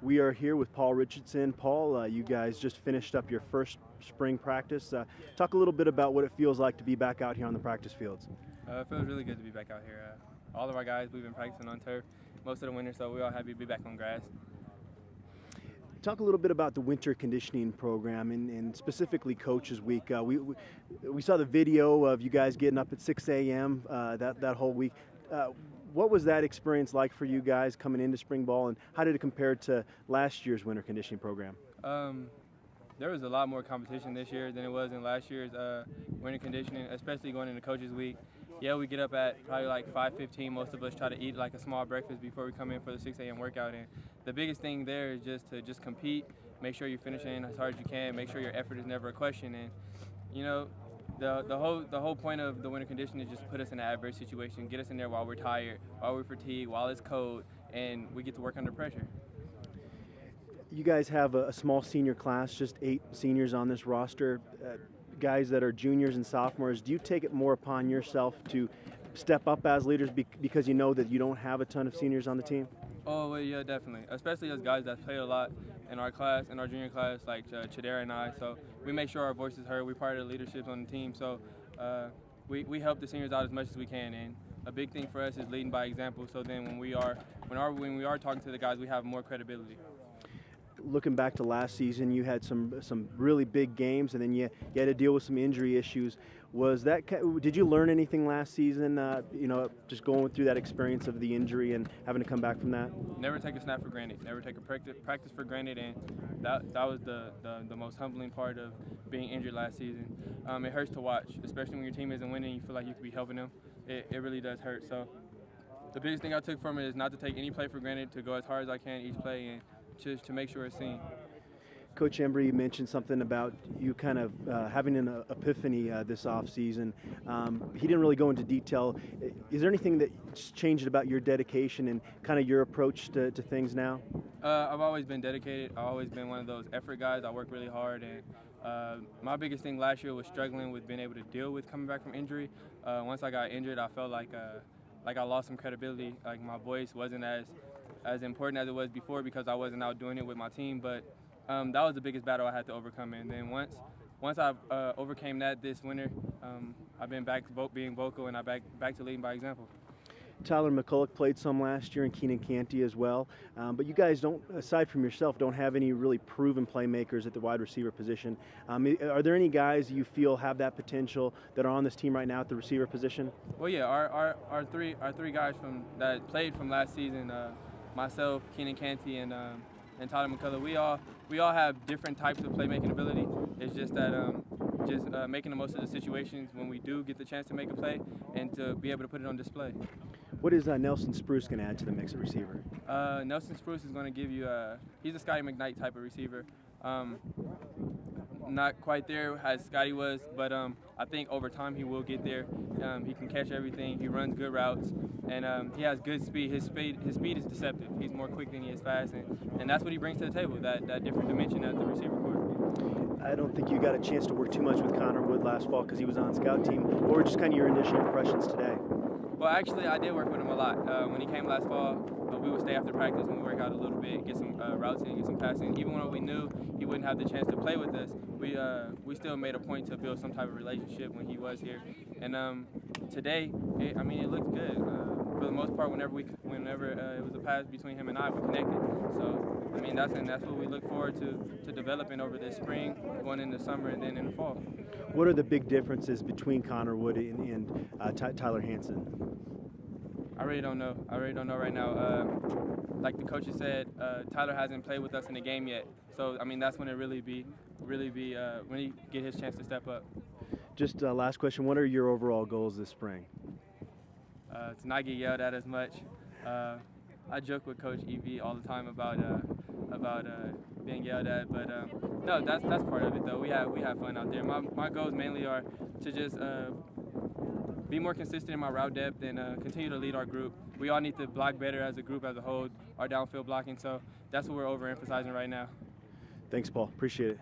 We are here with Paul Richardson. Paul, you guys just finished up your first spring practice. Talk a little bit about what it feels like to be back out here on the practice fields. It feels really good to be back out here. All of our guys, we've been practicing on turf most of the winter, so we're all happy to be back on grass. Talk a little bit about the winter conditioning program and specifically Coaches Week. We saw the video of you guys getting up at 6 a.m. That whole week. What was that experience like for you guys coming into spring ball, and how did it compare to last year's winter conditioning program? There was a lot more competition this year than it was in last year's winter conditioning, especially going into Coaches Week. Yeah, we get up at probably like 5:15. Most of us try to eat like a small breakfast before we come in for the 6 a.m. workout. And the biggest thing there is just to compete, make sure you're finishing as hard as you can, make sure your effort is never a question. And you know, the whole point of the winter conditioning is just put us in an adverse situation, get us in there while we're tired, while we're fatigued, while it's cold, and we get to work under pressure. You guys have a small senior class, just 8 seniors on this roster. Guys that are juniors and sophomores, do you take it more upon yourself to step up as leaders because you know that you don't have a ton of seniors on the team? Oh, well, yeah, definitely. Especially as guys that play a lot in our class, in our junior class, like Chidera and I. So we make sure our voice is heard. We're part of the leadership on the team. So we help the seniors out as much as we can. And a big thing for us is leading by example. So then when we are talking to the guys, we have more credibility. Looking back to last season, you had some really big games, and then you had to deal with some injury issues. Did you learn anything last season? Just going through that experience of the injury and having to come back from that. Never take a snap for granted. Never take a practice for granted, and that was the most humbling part of being injured last season. It hurts to watch, especially when your team isn't winning. You feel like you could be helping them. It really does hurt. So the biggest thing I took from it is not to take any play for granted, to go as hard as I can each play, and just to make sure it's seen. Coach Embry mentioned something about you kind of having an epiphany this offseason. He didn't really go into detail. Is there anything that's changed about your dedication and kind of your approach to things now? I've always been dedicated. I've always been one of those effort guys. I work really hard, and my biggest thing last year was struggling with being able to deal with coming back from injury. Once I got injured, I felt like I lost some credibility. Like my voice wasn't as important as it was before because I wasn't out doing it with my team. But that was the biggest battle I had to overcome. And then once I overcame that this winter, I've been back being vocal, and I'm back to leading by example. Tyler McCulloch played some last year, and Keenan Canty as well. But you guys don't, aside from yourself, don't have any really proven playmakers at the wide receiver position. Are there any guys you feel have that potential that are on this team right now at the receiver position? Well, yeah, our three guys that played from last season, myself, Keenan Canty, and Tyler McCulloch, we all have different types of playmaking ability. It's just that making the most of the situations when we do get the chance to make a play and to be able to put it on display. What is Nelson Spruce going to add to the mix at receiver? Nelson Spruce is going to give you he's a Scotty McKnight type of receiver. Not quite there as Scotty was, but I think over time he will get there. He can catch everything. He runs good routes, and he has good speed. His speed is deceptive. He's more quick than he is fast, and that's what he brings to the table, that different dimension at the receiver court. I don't think you got a chance to work too much with Connor Wood last fall because he was on scout team. What were just kind of your initial impressions today? Well, actually, I did work with him a lot. When he came last fall, we would stay after practice and we work out a little bit, get some routes in, get some passing. Even when we knew he wouldn't have the chance to play with us, we still made a point to build some type of relationship when he was here. And today, it looked good. For the most part, whenever it was a pass between him and I, we connected. So, that's what we look forward to developing over this spring, going into summer, and then in the fall. What are the big differences between Connor Wood and Tyler Hanson? I really don't know. I really don't know right now. Like the coaches said, Tyler hasn't played with us in the game yet. So, that's when it really be when he get his chance to step up. Just last question, what are your overall goals this spring? To not get yelled at as much. I joke with Coach EV all the time about being yelled at, but no, that's part of it though. We have fun out there. My goals mainly are to just be more consistent in my route depth and continue to lead our group. We all need to block better as a group as a whole, our downfield blocking. So that's what we're overemphasizing right now. Thanks, Paul. Appreciate it.